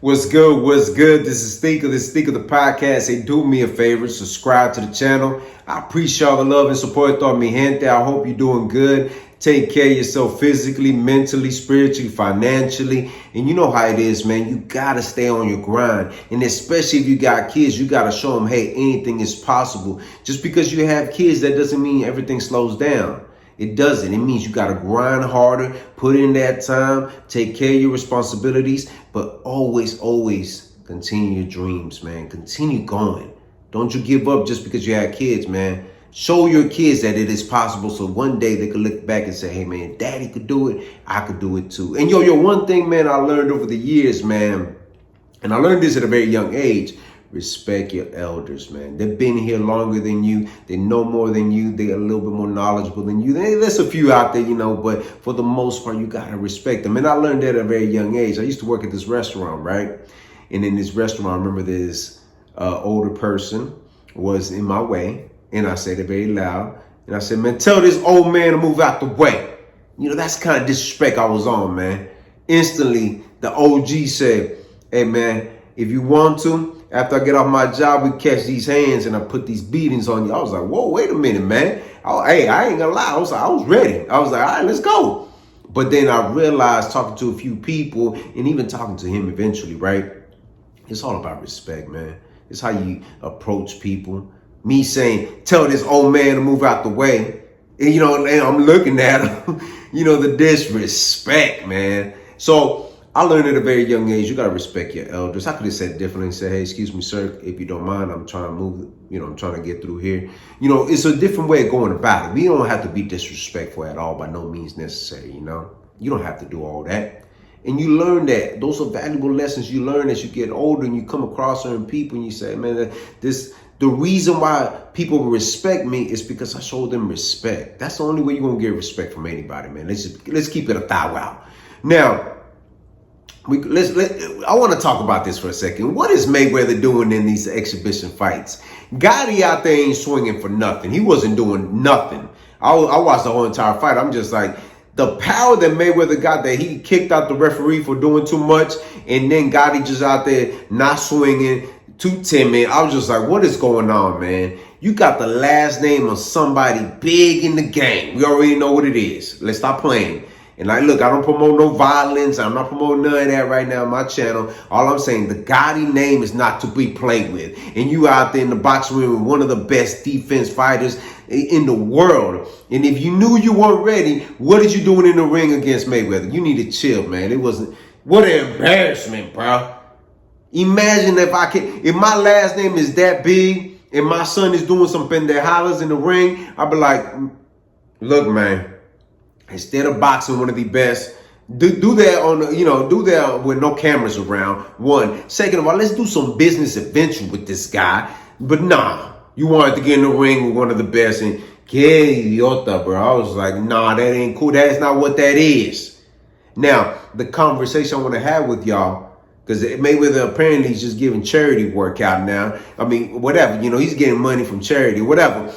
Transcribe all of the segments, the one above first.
What's good? What's good? This is Stinker. This is Stinker the podcast. Hey, do me a favor, subscribe to the channel. I appreciate all the love and support on me, gente. I hope you're doing good. Take care of yourself physically, mentally, spiritually, financially. And you know how it is, man. You got to stay on your grind. And especially if you got kids, you got to show them, hey, anything is possible. Just because you have kids, that doesn't mean everything slows down. It doesn't. It means you got to grind harder, put in that time, take care of your responsibilities, but always continue your dreams, man. Continue going. Don't you give up just because you have kids, man. Show your kids that it is possible so one day they can look back and say, hey, man, daddy could do it. I could do it too. And yo, one thing, man, I learned over the years, man, and I learned this at a very young age. Respect your elders, man. They've been here longer than you. They know more than you. They're a little bit more knowledgeable than you. There's a few out there, but for the most part, you got to respect them. And I learned that at a very young age. I used to work at this restaurant, right? And in this restaurant, I remember this older person was in my way. And I said it very loud. And I said, man, tell this old man to move out the way. That's the kind of disrespect I was on, man. Instantly, the OG said, hey, man, if you want to, after I get off my job, we catch these hands and I put these beatings on you. I was like, whoa, wait a minute, man. I ain't gonna lie. I was ready. I was like, all right, let's go. But then I realized talking to a few people and even talking to him eventually, right? It's all about respect, man. It's how you approach people. Me saying, tell this old man to move out the way. And, and I'm looking at him, the disrespect, man. So I learned at a very young age, you got to respect your elders. I could have said differently and said, hey, excuse me, sir, if you don't mind, I'm trying to move, I'm trying to get through here. It's a different way of going about it. We don't have to be disrespectful at all, by no means necessary, You don't have to do all that. And you learn that. Those are valuable lessons you learn as you get older and you come across certain people and you say, man, the reason why people respect me is because I show them respect. That's the only way you're going to get respect from anybody, man. Let's keep it a thou out. Now, I want to talk about this for a second. What is Mayweather doing in these exhibition fights? Gotti out there ain't swinging for nothing. He wasn't doing nothing. I watched the whole entire fight. I'm just like, the power that Mayweather got, that he kicked out the referee for doing too much, and then Gotti just out there not swinging, too timid. I was just like, what is going on, man? You got the last name of somebody big in the game. We already know what it is. Let's stop playing. And look, I don't promote no violence. I'm not promoting none of that right now on my channel. All I'm saying, the Gotti name is not to be played with. And you out there in the boxing ring with one of the best defense fighters in the world. And if you knew you weren't ready, what is you doing in the ring against Mayweather? You need to chill, man. It wasn't, what an embarrassment, bro. Imagine if my last name is that big and my son is doing some pendejadas in the ring, I'd be like, look, man. Instead of boxing one of the best, do that on, do that with no cameras around. One. Second of all, let's do some business adventure with this guy. But nah, you wanted to get in the ring with one of the best. And que idiota, bro. I was like, nah, that ain't cool. That's not what that is. Now, the conversation I want to have with y'all, because Mayweather apparently is just giving charity work out now. I mean, whatever. He's getting money from charity, whatever.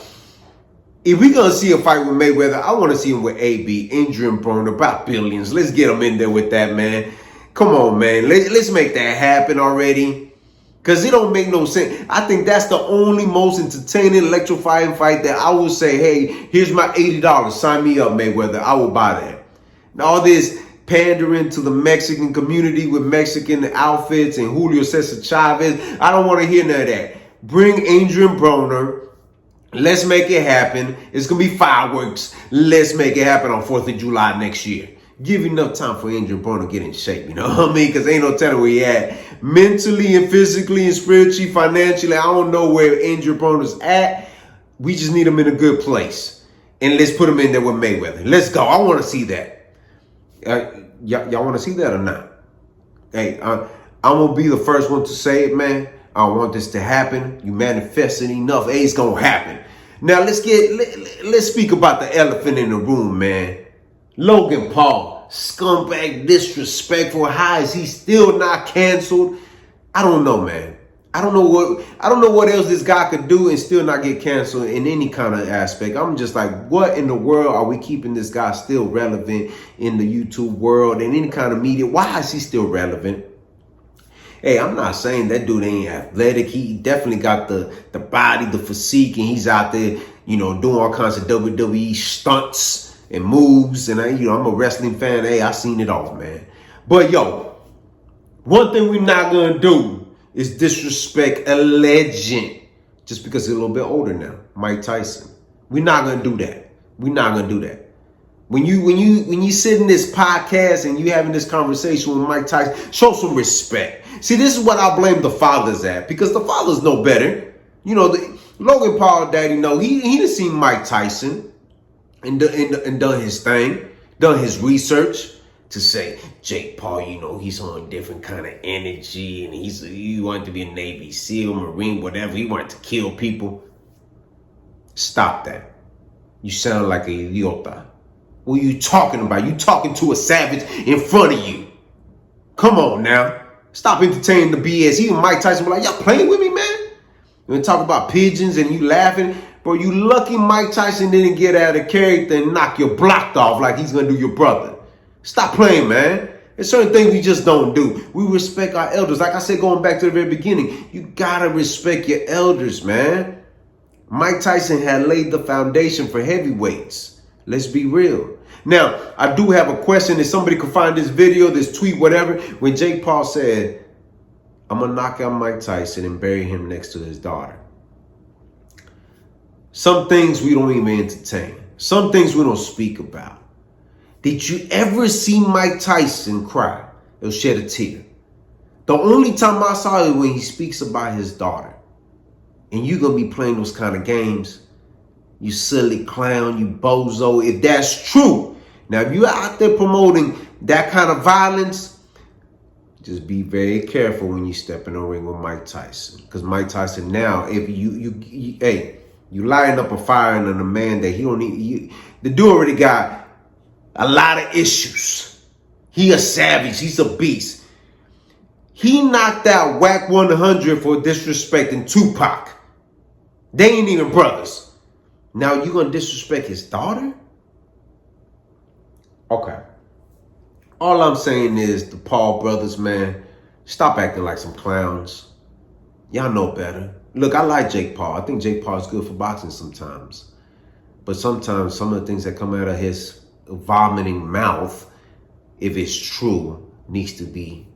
If we're going to see a fight with Mayweather, I want to see him with AB, injury and prone, about billions. Let's get him in there with that, man. Come on, man. Let's make that happen already. Because it don't make no sense. I think that's the only most entertaining, electrifying fight that I will say, hey, here's my $80. Sign me up, Mayweather. I will buy that. Now, all this pandering to the Mexican community with Mexican outfits and Julio Cesar Chavez, I don't want to hear none of that. Bring Adrian Broner. Let's make it happen. It's going to be fireworks. Let's make it happen on 4th of July next year. Give enough time for Adrian Broner to get in shape, you know what I mean? Because ain't no telling where he at. Mentally and physically and spiritually, financially, I don't know where Adrian Broner's at. We just need him in a good place. And let's put him in there with Mayweather. Let's go. I want to see that. Y'all want to see that or not? Hey, I'm going to be the first one to say it, man. I want this to happen. You manifest it enough. Hey, it's going to happen. Now, let's speak about the elephant in the room, man. Logan Paul, scumbag, disrespectful. How is he still not canceled? I don't know, man. I don't know what else this guy could do and still not get canceled in any kind of aspect. I'm just like, what in the world are we keeping this guy still relevant in the YouTube world and any kind of media? Why is he still relevant? Hey, I'm not saying that dude ain't athletic. He definitely got the body, the physique, and he's out there, doing all kinds of WWE stunts and moves. And I'm a wrestling fan. Hey, I seen it all, man. But yo, one thing we're not gonna do is disrespect a legend just because he's a little bit older now, Mike Tyson. We're not gonna do that. We're not gonna do that. When you sit in this podcast and you having this conversation with Mike Tyson, show some respect. See, this is what I blame the fathers at, because the fathers know better. Logan Paul, daddy, he done seen Mike Tyson and done his thing, done his research to say Jake Paul, he's on a different kind of energy, and he wanted to be a Navy SEAL, Marine, whatever. He wanted to kill people. Stop that. You sound like a idiota. What are you talking about? You talking to a savage in front of you. Come on now. Stop entertaining the BS. Even Mike Tyson was like, y'all playing with me, man? You talk about pigeons and you laughing. Bro, you lucky Mike Tyson didn't get out of character and knock your block off like he's going to do your brother. Stop playing, man. There's certain things we just don't do. We respect our elders. Like I said, going back to the very beginning, you got to respect your elders, man. Mike Tyson had laid the foundation for heavyweights. Let's be real. Now, I do have a question. If somebody could find this video, this tweet, whatever, when Jake Paul said, I'm going to knock out Mike Tyson and bury him next to his daughter. Some things we don't even entertain. Some things we don't speak about. Did you ever see Mike Tyson cry or shed a tear? The only time I saw it when he speaks about his daughter. And you're going to be playing those kind of games. You silly clown, you bozo. If that's true. Now, if you're out there promoting that kind of violence, just be very careful when you step in the ring with Mike Tyson. Because Mike Tyson now, if you lighting up a fire in a man that he don't need. The dude already got a lot of issues. He a savage. He's a beast. He knocked out Whack 100 for disrespecting Tupac. They ain't even brothers. Now you gonna disrespect his daughter? Okay. All I'm saying is the Paul brothers, man, stop acting like some clowns. Y'all know better. Look, I like Jake Paul. I think Jake Paul is good for boxing sometimes. But sometimes some of the things that come out of his vomiting mouth, if it's true, needs to be,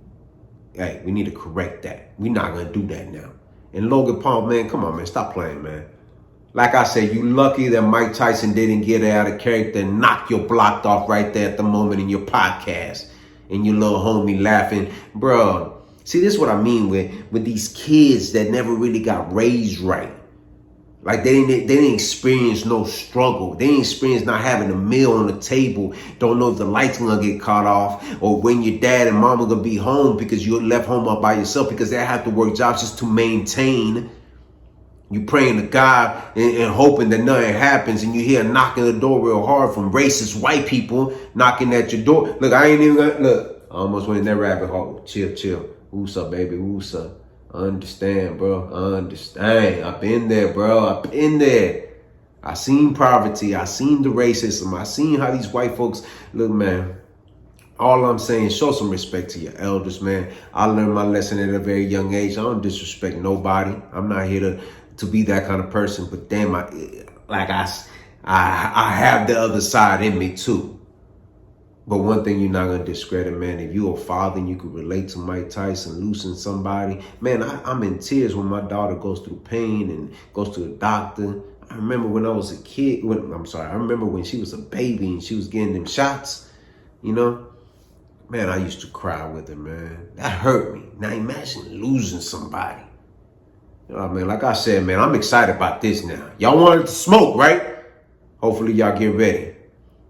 hey, we need to correct that. We're not going to do that now. And Logan Paul, man, come on, man, stop playing, man. Like I said, you lucky that Mike Tyson didn't get out of character and knock your blocked off right there at the moment in your podcast. And your little homie laughing. Bro, see, this is what I mean with these kids that never really got raised right. Like they didn't experience no struggle. They didn't experience not having a meal on the table. Don't know if the lights gonna get cut off or when your dad and mama gonna be home because you left home all by yourself because they have to work jobs just to maintain. You praying to God and hoping that nothing happens, and you hear a knock on the door real hard from racist white people knocking at your door. Look, I ain't even gonna look. I almost went in that rabbit hole. Chill. What's up, baby? What's up? I understand, bro. I understand. I've been there, bro. I've been there. I seen poverty. I seen the racism. I seen how these white folks look, man. All I'm saying, show some respect to your elders, man. I learned my lesson at a very young age. I don't disrespect nobody. I'm not here to be that kind of person, but damn, I have the other side in me too. But one thing you're not going to discredit, man, if you're a father and you could relate to Mike Tyson, losing somebody, man, I'm in tears when my daughter goes through pain and goes to the doctor. I remember when I was a kid, I remember when she was a baby and she was getting them shots, Man, I used to cry with her, man. That hurt me. Now imagine losing somebody. Man, like I said, man, I'm excited about this now. Y'all wanted to smoke, right? Hopefully y'all get ready.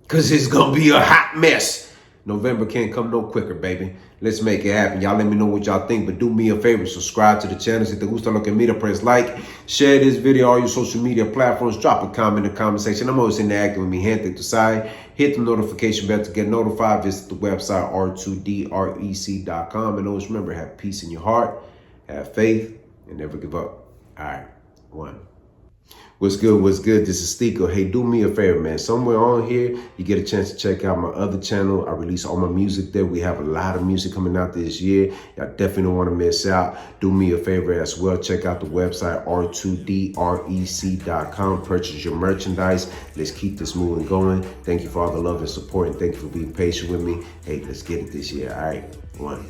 Because it's going to be a hot mess. November can't come no quicker, baby. Let's make it happen. Y'all let me know what y'all think. But do me a favor. Subscribe to the channel. Si te gusta lo que mira, press like. Share this video, all your social media platforms. Drop a comment in the comment section. I'm always interacting with me. Gente, to side. Hit the notification bell to get notified. Visit the website r2drec.com. And always remember, have peace in your heart. Have faith. And never give up. All right. 1. What's good? What's good? This is Stico. Hey, do me a favor, man. Somewhere on here, you get a chance to check out my other channel. I release all my music there. We have a lot of music coming out this year. Y'all definitely don't want to miss out. Do me a favor as well. Check out the website, r2drec.com. Purchase your merchandise. Let's keep this moving going. Thank you for all the love and support, and thank you for being patient with me. Hey, let's get it this year. All right, one.